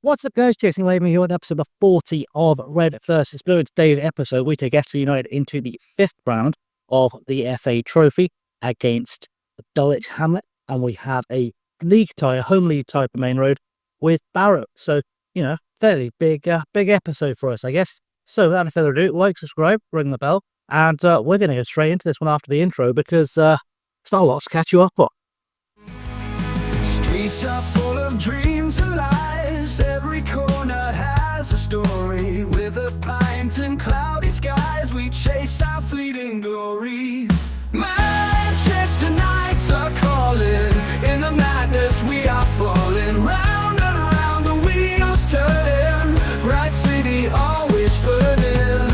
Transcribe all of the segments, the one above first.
What's up, guys? Jason Latham here with episode 40 of Red vs Blue. In today's episode, we take FC United into the fifth round of the FA Trophy against Dulwich Hamlet, and we have a league tie, a home league tie for Maine Road with Barrow. So, fairly big episode for us, I guess. So, without further ado, like, subscribe, ring the bell, and we're going to go straight into this one after the intro because it's not a lot to catch you up on. Streets are full of dreams and lies. Every corner has a story. With a pint and cloudy skies, we chase our fleeting glory. Manchester Knights are calling. In the madness we are falling. Round and round the wheels turn. Bright city always burning.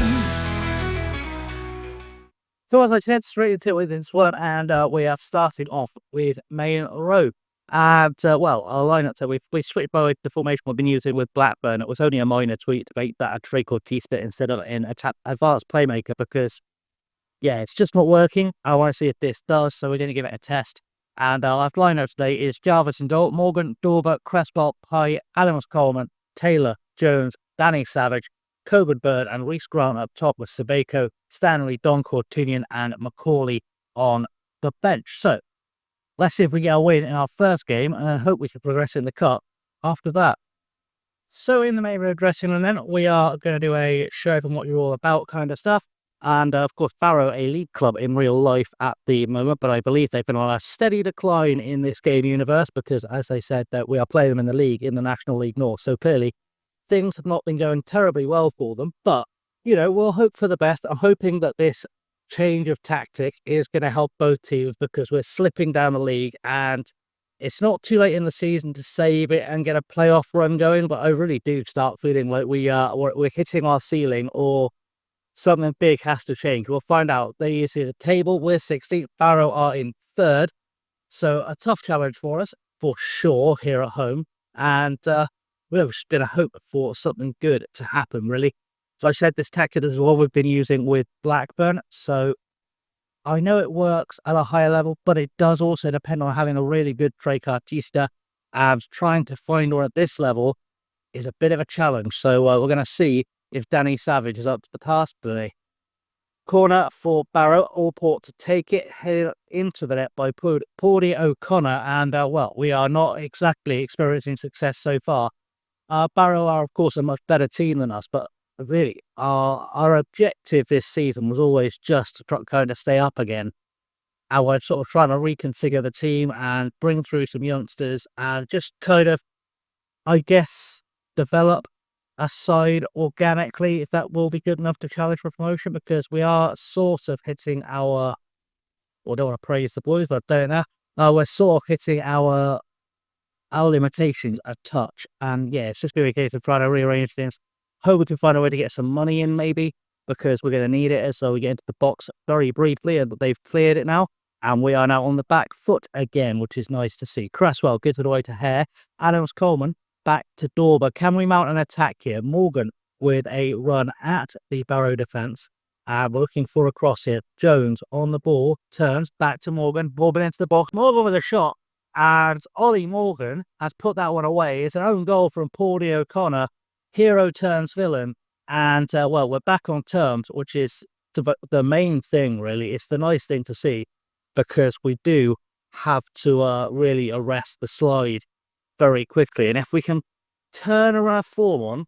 So as I said, straight into it with this one, and we have started off with Maine Road. And, our lineup, so we switched by the formation we've been using with Blackburn. It was only a minor tweak to make that a trig called T-split instead of an advanced playmaker because, it's just not working. I want to see if this does, so we didn't give it a test. And our lineup today is Jarvis and Dole, Morgan, Dorber, Cresswell, Pye, Adams Coleman, Taylor, Jones, Danny Savage, Coburn Bird, and Reece Grant up top with Sabeko, Stanley, Don Cortunian, and Macaulay on the bench. So, let's see if we get a win in our first game, and I hope we can progress in the cup after that. So in the Maine Road dressing room then, we are going to do a show from what you're all about kind of stuff. And of course, Barrow, a league club in real life at the moment, but I believe they've been on a steady decline in this game universe because, as I said, that we are playing them in the league, in the National League North. So clearly, things have not been going terribly well for them, but, we'll hope for the best. I'm hoping that this change of tactic is going to help both teams because we're slipping down the league and it's not too late in the season to save it and get a playoff run going, but I really do start feeling like we're hitting our ceiling or something big has to change. We'll find out. There you see the table. We're 16th. Barrow are in third. So a tough challenge for us, for sure, here at home. And we're just going to hope for something good to happen, really. So I said this tactic is what we've been using with Blackburn. So I know it works at a higher level, but it does also depend on having a really good trequartista. And trying to find one at this level is a bit of a challenge. So we're going to see if Danny Savage is up to the task today. Corner for Barrow, Allport to take it, head into the net by Paudy O'Connor. And, we are not exactly experiencing success so far. Barrow are, of course, a much better team than us, but really, our objective this season was always just to kind of stay up again. And we're sort of trying to reconfigure the team and bring through some youngsters and just kind of, I guess, develop a side organically, if that will be good enough to challenge for promotion, because we are sort of hitting our, I don't want to praise the boys, but I don't know. We're sort of hitting our limitations a touch. And it's just going to be a case of trying to rearrange things. Hope we can find a way to get some money in, maybe, because we're going to need it. So we get into the box very briefly, and they've cleared it now. And we are now on the back foot again, which is nice to see. Cresswell gives it away to Hare. Adams Coleman back to Dorber. Can we mount an attack here? Morgan with a run at the Barrow defence. We're looking for a cross here. Jones on the ball, turns back to Morgan. Morgan into the box. Morgan with a shot. And Ollie Morgan has put that one away. It's an own goal from Paudy O'Connor. Hero turns villain, and we're back on terms, which is the main thing, really. It's the nice thing to see because we do have to really arrest the slide very quickly. And if we can turn around form on,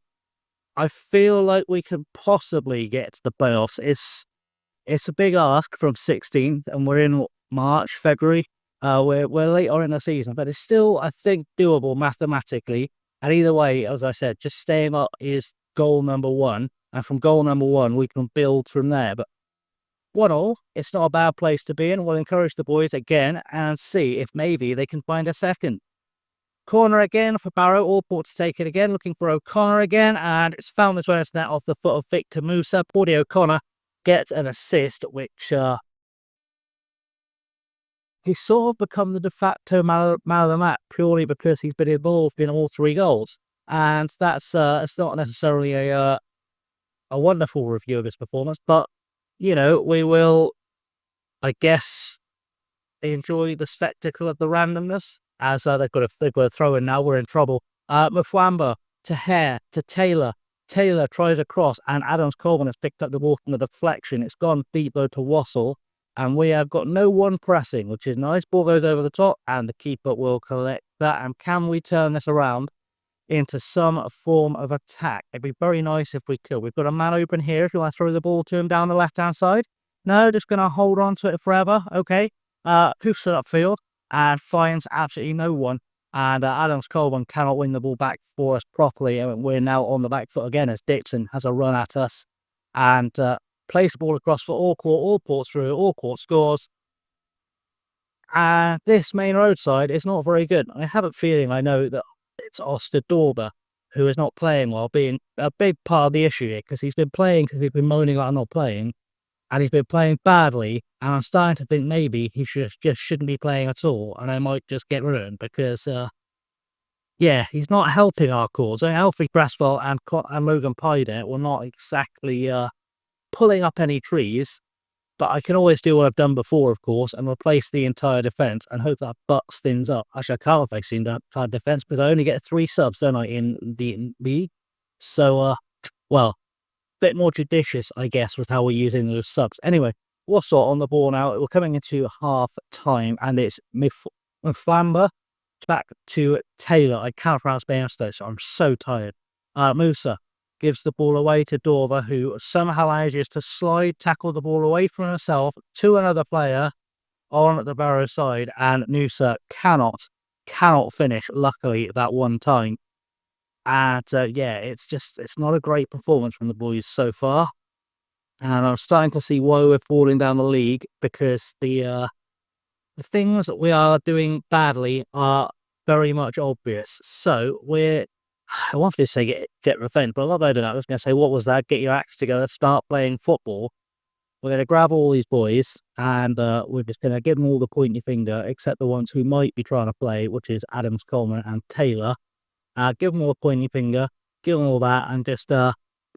I feel like we can possibly get to the playoffs. It's a big ask from 16th, and we're in March, February. We're late on in the season, but it's still, I think, doable mathematically. And either way, as I said, just staying up is goal number one. And from goal number one, we can build from there. But 1-1, it's not a bad place to be in. We'll encourage the boys again and see if maybe they can find a second. Corner again for Barrow. Allport to take it again, looking for O'Connor again. And it's found its way into that off the foot of Victor Musa. Paudy O'Connor gets an assist, which he's sort of become the de facto man of the match purely because he's been involved in all three goals. And that's it's not necessarily a wonderful review of his performance, but, we will, I guess, enjoy the spectacle of the randomness as they've got a throw in now. We're in trouble. Mfwamba to Hare, to Taylor. Taylor tries a cross, and Adams Coleman has picked up the ball from the deflection. It's gone deep though to Wassell, and we have got no one pressing, which is nice. Ball goes over the top, and the keeper will collect that. And can we turn this around into some form of attack? It'd be very nice if we could. We've got a man open here if you want to throw the ball to him down the left-hand side. No, just going to hold on to it forever. Okay. Hoofs it upfield and finds absolutely no one. And Adams Coleman cannot win the ball back for us properly. And we're now on the back foot again as Dixon has a run at us and plays the ball across for Allcourt. Allcourt through. Allcourt scores. And this Maine Road side is not very good. I have a feeling I know that it's Ostadorba who is not playing well, being a big part of the issue here, because he's been playing because he's been moaning about not playing, and he's been playing badly, and I'm starting to think maybe he just shouldn't be playing at all, and I might just get rid of him, because, yeah, he's not helping our cause. Alfie Braswell and Logan Pide were not exactly pulling up any trees, but I can always do what I've done before, of course, and replace the entire defence and hope that bucks things up. Actually, I can't replace the entire defence, because I only get 3 subs, don't I, in the league? So, well, bit more judicious, I guess, with how we're using those subs. Anyway, Wassell on the ball now. We're coming into half time, and it's Mflamba back to Taylor. I can't pronounce Bairstow, so I'm so tired. Musa gives the ball away to Dorver, who somehow manages to tackle the ball away from herself to another player on the Barrow side, and Musa cannot finish, luckily, that one time. And yeah, it's not a great performance from the boys so far. And I'm starting to see why we're falling down the league, because the things that we are doing badly are very much obvious. So I wanted to say get revenge, but a lot better than that. I was going to say, what was that? Get your acts together, start playing football. We're going to grab all these boys, and we're just going to give them all the pointy finger, except the ones who might be trying to play, which is Adams Coleman and Taylor. Give them all a pointy finger, give them all that, and just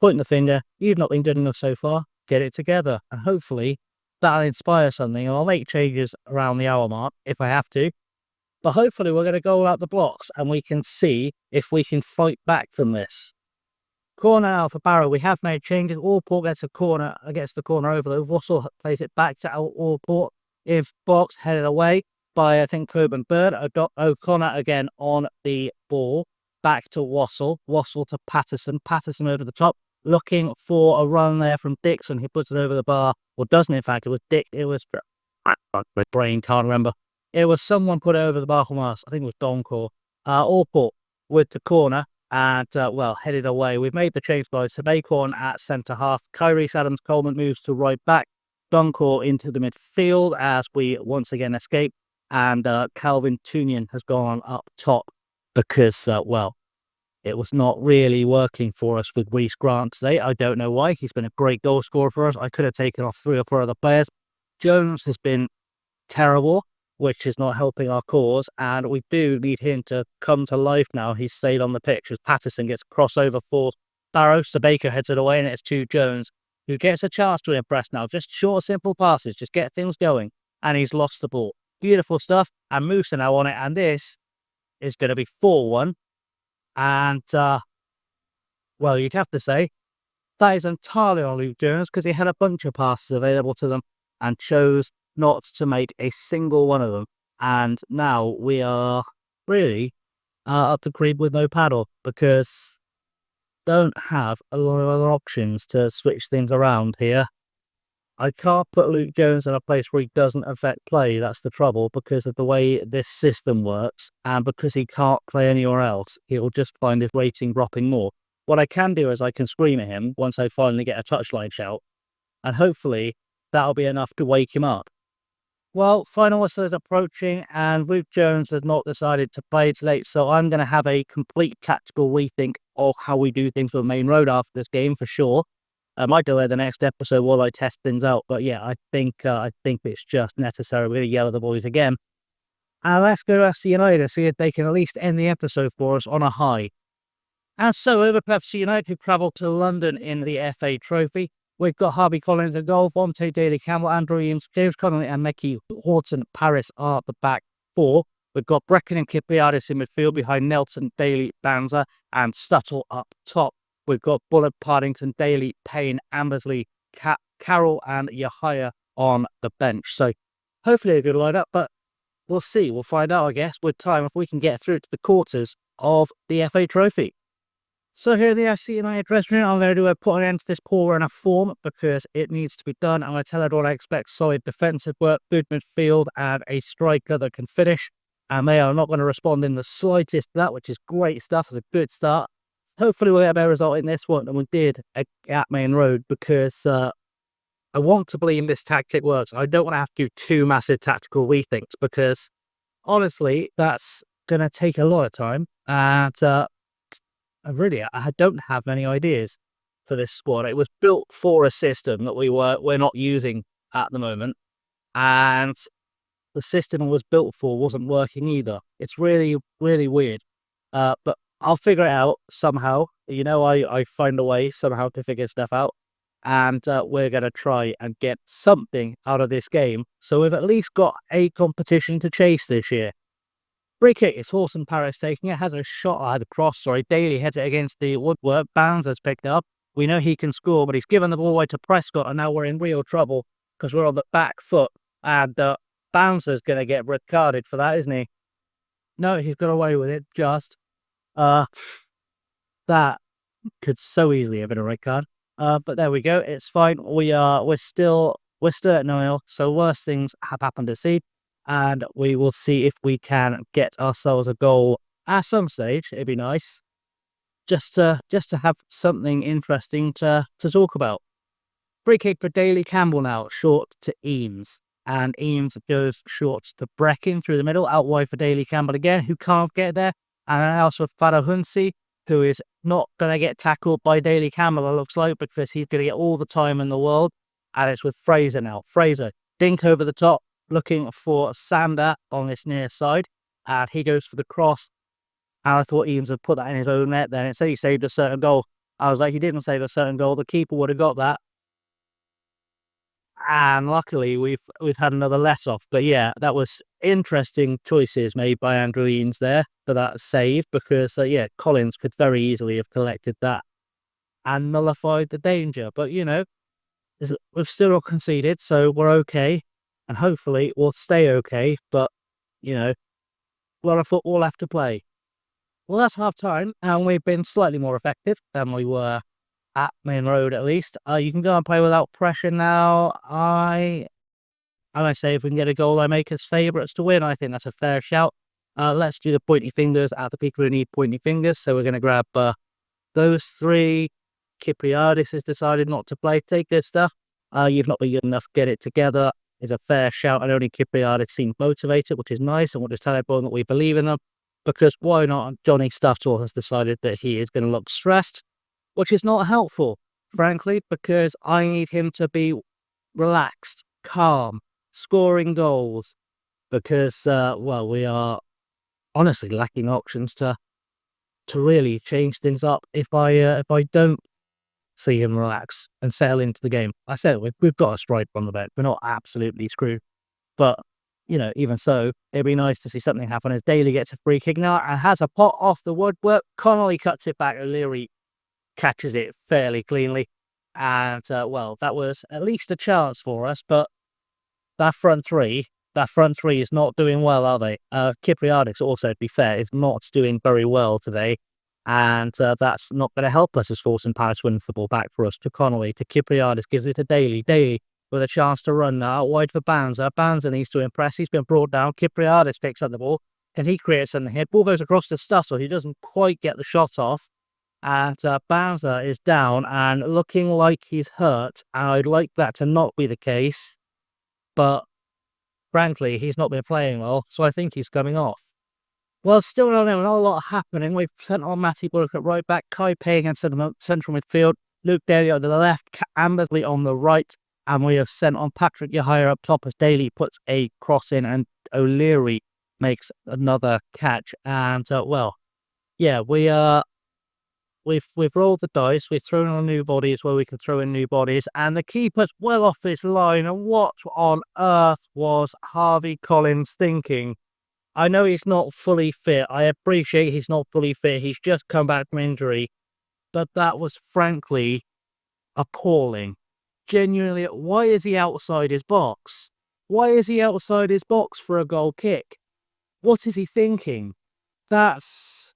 point the finger. You've not been good enough so far. Get it together. And hopefully that'll inspire something. And I'll make changes around the hour mark if I have to. But hopefully we're going to go out the blocks and we can see if we can fight back from this. Corner now for Barrow. We have made changes. Allport gets the corner over. The Wassell plays it back to Allport. If box headed away by, I think, Coburn Bird. O'Connor again on the ball. Back to Wassell. Wassell to Patterson. Patterson over the top. Looking for a run there from Dixon. He puts it over the bar. Well, doesn't, in fact. It was Dick. It was... My brain can't remember. It was someone put it over the bar from us. I think it was Donkor. Allport with the corner. And, well, headed away. We've made the change by Sebacorn at centre-half. Kyrie Adams Coleman moves to right back. Donkor into the midfield as we once again escape. And Calvin Tunian has gone up top because, well, it was not really working for us with Reece Grant today. I don't know why. He's been a great goal scorer for us. I could have taken off 3 or 4 other players. Jones has been terrible, which is not helping our cause, and we do need him to come to life now. He's stayed on the pitch as Patterson gets a crossover for Barrow. Baker heads it away, and it's to Jones, who gets a chance to impress now. Just short, simple passes, just get things going, and he's lost the ball. Beautiful stuff, and Musa now on it, and this is going to be 4-1. And, well, you'd have to say that is entirely on Luke Jones, because he had a bunch of passes available to them and chose not to make a single one of them. And now we are really up the creek with no paddle, because don't have a lot of other options to switch things around here. I can't put Luke Jones in a place where he doesn't affect play. That's the trouble, because of the way this system works, and because he can't play anywhere else, he'll just find his rating dropping more. What I can do is I can scream at him once I finally get a touchline shout, and hopefully that'll be enough to wake him up. Well, final whistle is approaching, and Luke Jones has not decided to play today, so I'm going to have a complete tactical rethink of how we do things with Maine Road after this game, for sure. I might delay the next episode while I test things out, but yeah, I think it's just necessary. We're going to yell at the boys again. And let's go to FC United and see if they can at least end the episode for us on a high. And so over to FC United, who travelled to London in the FA Trophy. We've got Harvey Collins in goal, Vontae Daly Campbell, Andrew Eames, James Connolly and Mickey Horton Paris are the back 4. We've got Brecken and Kipriadis in midfield behind Nelson, Daly, Banza, and Stuttle up top. We've got Bullock, Partington, Daly, Payne, Ambersley, Carroll, and Yahaya on the bench. So hopefully a good lineup, but we'll see. We'll find out, I guess, with time if we can get through to the quarters of the FA Trophy. So here in the FC United dressing room, I'm going to put an end to this poor run of form because it needs to be done. I'm going to tell everyone I expect solid defensive work, good midfield, and a striker that can finish. And they are not going to respond in the slightest to that, which is great stuff. It's a good start. Hopefully we'll get a better result in this one than we did at Maine Road, because I want to believe this tactic works. I don't want to have to do 2 massive tactical rethinks, because honestly, that's going to take a lot of time. And really, I don't have many ideas for this squad. It was built for a system that we're not using at the moment, and the system it was built for wasn't working either. It's really, really weird. But I'll figure it out somehow. I find a way somehow to figure stuff out. And we're going to try and get something out of this game. So we've at least got a competition to chase this year. Free kick, it's Horson Paris taking it. Has a shot at the cross. Sorry, Daly heads it against the woodwork. Bounds has picked it up. We know he can score, but he's given the ball away to Prescott, and now we're in real trouble because we're on the back foot. And Bouncer's going to get red carded for that, isn't he? No, he's got away with it. Just that could so easily have been a red card. But there we go. It's fine. We're still at 0-0. So worse things have happened to see, and we will see if we can get ourselves a goal at some stage. It'd be nice just to have something interesting to talk about. Free kick for Daly. Campbell now short to Eames. And Eames goes short to Brecken through the middle, out wide for Daly Campbell again, who can't get there. And also Farahunsi, who is not going to get tackled by Daly Campbell, it looks like, because he's going to get all the time in the world. And it's with Fraser now. Fraser, dink over the top, looking for Sander on this near side. And he goes for the cross. And I thought Eames had put that in his own net then. It said he saved a certain goal. I was like, he didn't save a certain goal. The keeper would have got that. And luckily, we've had another let off. But yeah, that was interesting choices made by Andrew Eames there for that save, because Collins could very easily have collected that and nullified the danger. But we've still not conceded, so we're okay, and hopefully we'll stay okay. But a lot of football left to play. Well, that's half time, and we've been slightly more effective than we were at Maine Road, at least. You can go and play without pressure now. I say if we can get a goal, I make us favourites to win. I think that's a fair shout. Let's do the pointy fingers at the people who need pointy fingers. So we're going to grab those 3. Kipriadis has decided not to play. Take this stuff. You've not been good enough. Get it together is a fair shout. And only Kipriadis seemed motivated, which is nice. And we'll just tell everyone that we believe in them. Because why not? Johnny Stuttle has decided that he is going to look stressed, which is not helpful, frankly, because I need him to be relaxed, calm, scoring goals, because, we are honestly lacking options to really change things up if I don't see him relax and settle into the game. I said we've got a striker on the bench. We're not absolutely screwed, but even so, it'd be nice to see something happen as Daly gets a free kick now and has a pot off the woodwork. Connolly cuts it back. O'Leary catches it fairly cleanly, and that was at least a chance for us. But that front three is not doing well, are they? Kipriadis, also, to be fair, is not doing very well today, and that's not going to help us as Horson Paris wins the ball back for us to Connolly. To Kipriadis, gives it to Daly with a chance to run now, wide for Banza. Banza needs to impress. He's been brought down. Kipriadis picks up the ball. Can he create something here? Ball goes across to Stuttle. He doesn't quite get the shot off. And Banza is down and looking like he's hurt. And I'd like that to not be the case. But frankly, he's not been playing well. So I think he's coming off. Well, still not a lot happening. We've sent on Matty Bullock at right back. Kai Payne in central midfield. Luke Daly on the left. Ambersley on the right. And we have sent on Patrick Yahaya up top as Daly puts a cross in and O'Leary makes another catch. And, we've rolled the dice. We've thrown on new bodies where we can throw in new bodies. And the keeper's well off his line. And what on earth was Harvey Collins thinking? I know he's not fully fit. I appreciate he's not fully fit. He's just come back from injury. But that was frankly appalling. Genuinely, why is he outside his box? Why is he outside his box for a goal kick? What is he thinking? That's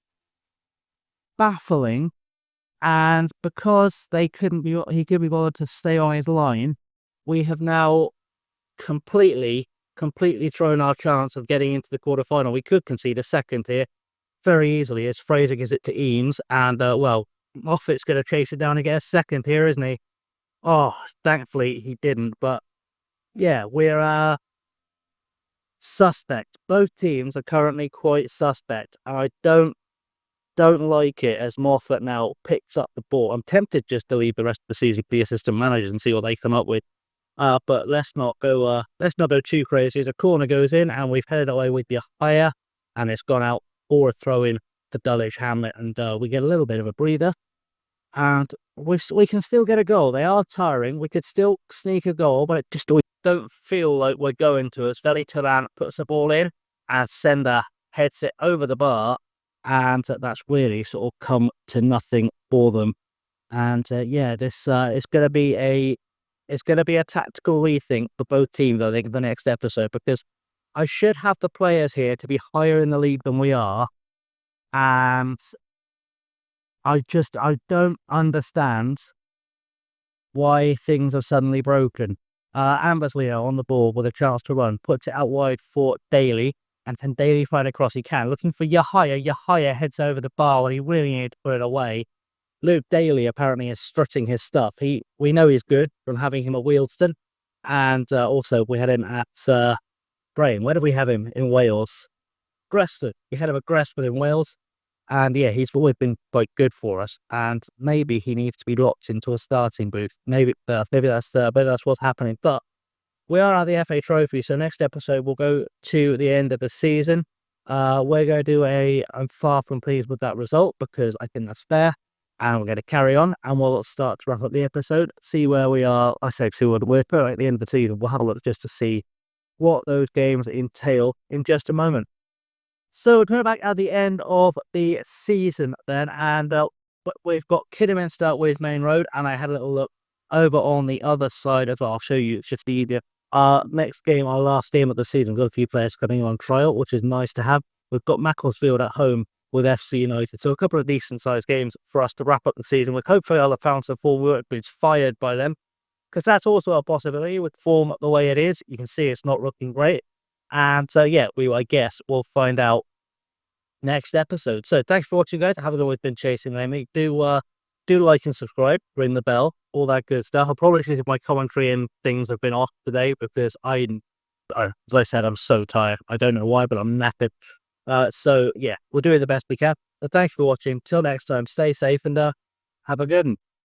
baffling. And because he couldn't be bothered to stay on his line, we have now completely thrown our chance of getting into the quarterfinal. We could concede a second here very easily as Fraser gives it to Eames, and well, Moffat's going to chase it down and get a second here, isn't he? Oh, thankfully he didn't, but yeah, we're suspect. Both teams are currently quite suspect, and I don't like it as Moffat now picks up the ball. I'm tempted just to leave the rest of the season for the assistant managers and see what they come up with. But let's not go too crazy. As a corner goes in, and we've headed away with the higher, and it's gone out for a throw in for Dulwich Hamlet, and we get a little bit of a breather. And we can still get a goal. They are tiring. We could still sneak a goal, but we don't feel like we're going to. As Veli Turan puts the ball in, and Sender heads it over the bar, and that's really sort of come to nothing for them. And yeah, this is going to be a tactical rethink for both teams, I think, the next episode, because I should have the players here to be higher in the league than we are, and I don't understand why things are suddenly broken. Ambersley on the ball with a chance to run, puts it out wide for Daly, and can Daly find across? He can, looking for Yahaya. Yahaya heads over the bar when he really needed to put it away. Luke Daly apparently is strutting his stuff. We know he's good from having him at Wealdstone, and also we had him at Brain. Where did we have him in Wales? Gresford. We had him at Gresford in Wales, and yeah, he's always been quite good for us. And maybe he needs to be locked into a starting booth. Maybe that's what's happening. But we are at the FA Trophy, so next episode we'll go to the end of the season. We're going to do I'm far from pleased with that result because I think that's fair. And we're going to carry on, and we'll start to wrap up the episode, see where we are. I say see what we're at the end of the season. We'll have a look just to see what those games entail in just a moment. So we're coming back at the end of the season then, and we've got Kidderminster with Maine Road, and I had a little look over on the other side as well. I'll show you, it's just easier. Next game, our last game of the season, we've got a few players coming on trial, which is nice to have. We've got Macclesfield at home with FC United, so a couple of decent-sized games for us to wrap up the season with. Hopefully I'll have found some form work, but it's fired by them, because that's also a possibility with form the way it is. You can see it's not looking great, and so yeah, I guess we'll find out next episode. So thanks for watching, guys. I haven't always been chasing Lemmy. Do like and subscribe, ring the bell, all that good stuff. I'll probably see if my commentary and things have been off today because as I said, I'm so tired. I don't know why, but I'm knackered. So yeah, we're doing the best we can. So thanks for watching. Till next time, stay safe and have a good one.